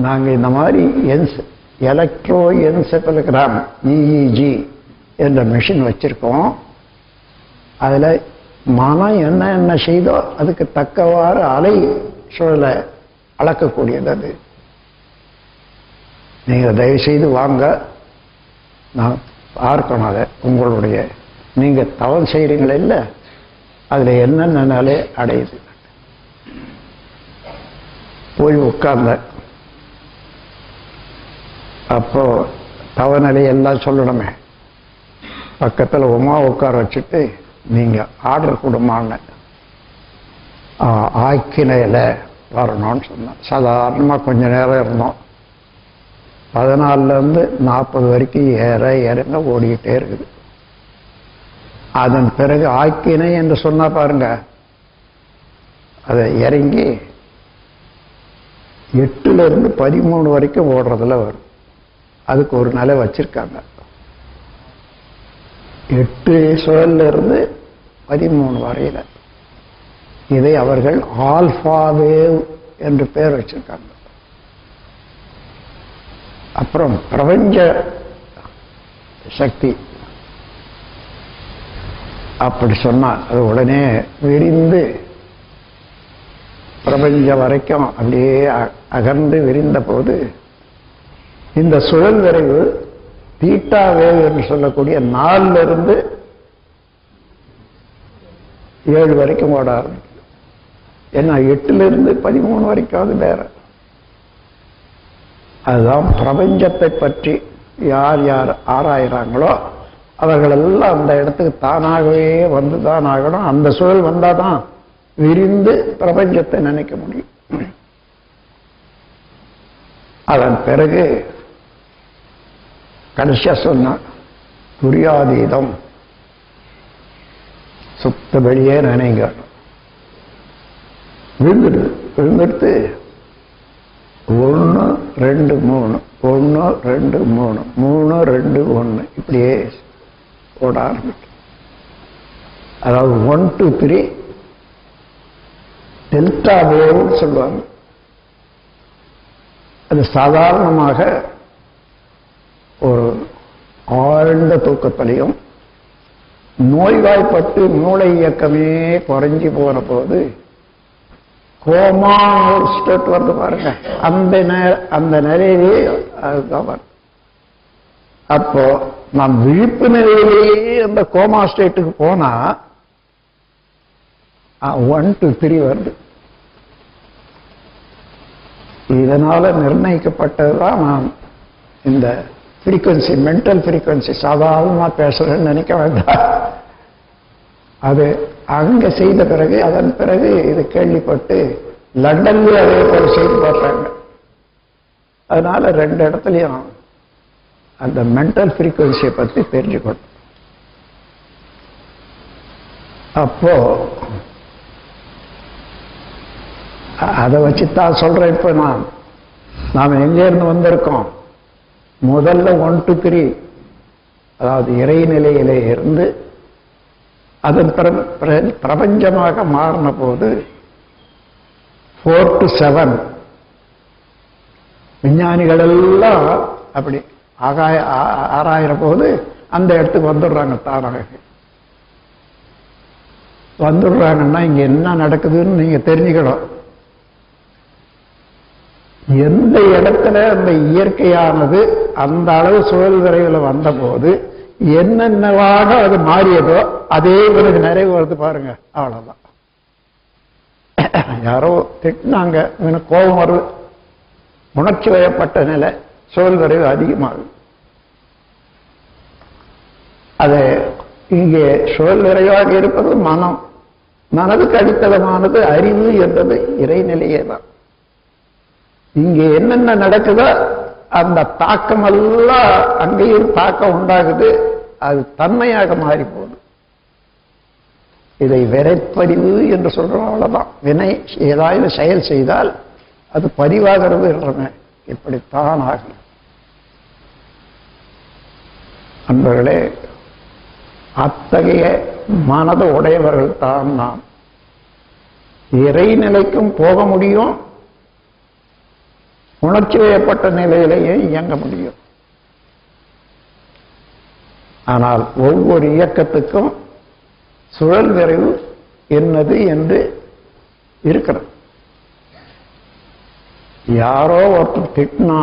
நாங்கள் இந்த மாதிரி எலக்ட்ரோ என்செபலோகிராம் EEG என்ற மிஷின் வச்சிருக்கோம். அதில் மனம் என்ன செய்தோ அதுக்கு தக்கவாறு அலை சூழலை அளக்கக்கூடியது அது. நீங்கள் தயவு செய்து வாங்க, நான் பார்க்கணும் அதை. உங்களுடைய நீங்கள் தவறு செய்கிறீங்களே இல்லை, அதில் என்னென்ன நிலை அடையுது. போய் உட்கார்ந்த அப்போ தவநிலை எல்லாம் சொல்லணுமே. பக்கத்தில் உமா உட்கார வச்சுட்டு நீங்கள் ஆர்டர் கொடுமான்னு ஆக்கினையில் வரணும்னு சொன்னேன். சாதாரணமாக கொஞ்சம் நேரம் இருந்தோம். 14லேருந்து 40 வரைக்கும் இறங்க ஓடிக்கிட்டே இருக்குது. அதன் பிறகு ஆக்கினை என்று சொன்னா பாருங்க, அதை இறங்கி 8லேருந்து 13 வரைக்கும் ஓடுறதுல வரும். அதுக்கு ஒரு நிலை வச்சிருக்காங்க. 8 சுழலிருந்து 13 வரையில. இதை அவர்கள் ஆல்பா வேவ் என்று பெயர் வச்சிருக்காங்க. அப்புறம் பிரபஞ்ச சக்தி அப்படி சொன்னா அது உடனே விரிந்து பிரபஞ்சம் வரைக்கும் அப்படியே அகர்ந்து விரிந்த போது இந்த சுழல் விரைவு தீட்டா வேவ் என்று சொல்லக்கூடிய 4லிருந்து 7 வரைக்கும் ஓட ஆரம்பிக்குது. ஏன்னா 8லிருந்து 13 வரைக்கும் அது வேற. அதுதான் பிரபஞ்சத்தை பற்றி யார் யார் ஆராயிறாங்களோ அவர்களெல்லாம் அந்த இடத்துக்கு தானாகவே வந்துதான் ஆகணும். அந்த சூழல் வந்தாதான் விரிந்து பிரபஞ்சத்தை நினைக்க முடியும். அதன் பிறகு கடைசியா சொன்ன துரியாதீதம், சுத்த வெளியே நினைங்க. விழுந்துடுத்து 1 2 3 1 2 3 3 2 1 இப்படியே ஓட ஆரம்பிக்கும். அதாவது 1 2 3 டெல்டா வேவ்னு சொல்லுவாங்க. அது சாதாரணமாக ஒரு ஆழ்ந்த தூக்கத்திலையும் நோய்வாய்ப்பட்டு மூளை இயக்கமே குறைஞ்சி போன போது கோமா ஒரு ஸ்டேட் வந்து பாருங்க, அந்த நிலையிலே அதுதான் வரும். அப்போ நாம் விழிப்பு நிலையிலேயே அந்த கோமா ஸ்டேட்டுக்கு போனா 1 2 3 வருது. இதனால நிர்ணயிக்கப்பட்டதுதான் நான் இந்த ஃப்ரீக்வன்சி, மென்டல் ஃப்ரீக்வன்சி சாதாரணமாக பேசுறேன்னு நினைக்க வேண்டாம். அது அங்க செய்த பிறகு அதன் பிறகு இது கேள்விப்பட்டு லண்டன்ல அதே போல செய்து பார்த்தாங்க. அதனால 2 இடத்துலையும் அந்த மென்டல் ஃப்ரீக்வன்சியை பற்றி தெரிஞ்சுக்கணும். அப்போ அதை வச்சுதான் சொல்றேன். இப்ப நாம் எங்க இருந்து வந்திருக்கோம்? முதல்ல 1 2 3 அதாவது இறைநிலையிலே இருந்து அதன் பிரபஞ்சமாக மாறின போது 4 to 7 விஞ்ஞானிகள் எல்லாம் அப்படி ஆராயிற போது அந்த இடத்துக்கு வந்துடுறாங்க. தானாக வந்துடுறாங்கன்னா இங்க என்ன நடக்குதுன்னு நீங்க தெரிஞ்சுக்கணும். எந்த இடத்துல அந்த இயற்கையானது அந்த அளவு சுழல் விரைவில் வந்த போது என்னென்னவாக அது மாறியதோ அதே பிறகு நிறைவு வருது பாருங்க. அவ்வளவுதான். யாரோ திட்டினாங்க, எனக்கு கோபம் வருது, உணர்ச்சி வயப்பட்ட நிலை, சுழல் விரைவு அதிகமாகும். அது இங்கே சுழல் விரைவாக இருப்பது மனம். மனதுக்கு அடித்தளமானது அறிவு என்பது இறைநிலையே தான். இங்கே என்னென்ன நடக்குதோ அந்த தாக்கம் எல்லாம் அங்கேயும் தாக்கம் உண்டாகுது. அது தன்மையாக மாறி போகுது. இதை விரைப்பறிவு என்று சொல்றோம். அவ்வளவுதான். வினை ஏதாவது செயல் செய்தால் அது பதிவாகிறது என்றன. இப்படித்தான் ஆகும். அன்பர்களே, அத்தகைய மனது உடையவர்கள் தான் நாம். இறைநிலைக்கும் போக முடியும், உணர்ச்சி வயப்பட்ட நிலையிலேயே இயங்க முடியும். ஆனால் ஒவ்வொரு இயக்கத்துக்கும் சுழல் விரைவு என்னது என்று இருக்கிறது. யாரோ ஒருத்தர் திட்டினா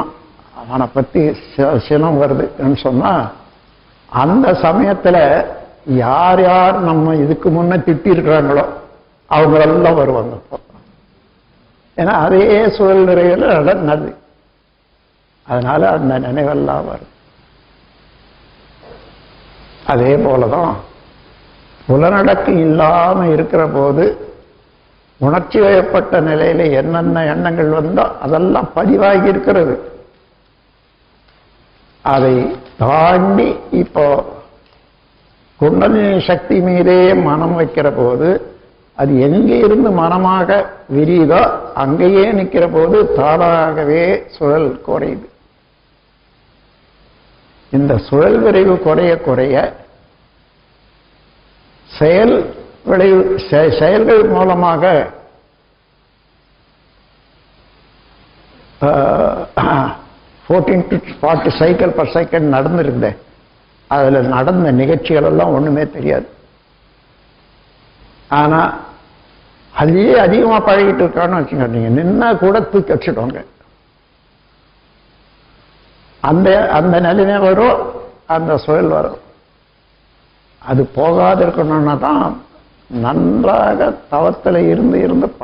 அவனை பத்தி சினம் வருதுன்னு சொன்னா அந்த சமயத்துல யார் யார் நம்ம இதுக்கு முன்ன திட்டி இருக்கிறாங்களோ அவங்களெல்லாம் வருவாங்க. ஏன்னா அதே சுழல் நிறைவில் நடந்தது. அதனால அந்த நினைவெல்லாம் வரும். அதே போலதான் புலனடக்கு இல்லாம இருக்கிற போது உணர்ச்சி வயப்பட்ட நிலையில என்னென்ன எண்ணங்கள் வந்தோ அதெல்லாம் பதிவாகி இருக்கிறது. அதை தாண்டி இப்போ குண்டலினி சக்தி மீதே மனம் வைக்கிற போது அது எங்கே இருந்து மனமாக விரியுதோ அங்கேயே நிற்கிற போது தானாகவே சுழல் குறையுது. இந்த சுழல் விரைவு குறைய குறைய செயல்கள் மூலமாக 14 to 40 சைக்கிள் பர் செகண்ட் நடந்திருந்தேன். அதுல நடந்த நிகழ்ச்சிகள் எல்லாம் ஒண்ணுமே தெரியாது. ஆனா அதுலயே அதிகமா பழகிட்டு இருக்கான்னு வச்சுங்க, நீங்க நின்னா கூட தூக்கி வச்சுடுவாங்க. அந்த அந்த நிலைமை வரும், அந்த சுழல் வரும். அது போகாது இருக்கணும்னா தான் நன்றாக தவத்தில் இருந்து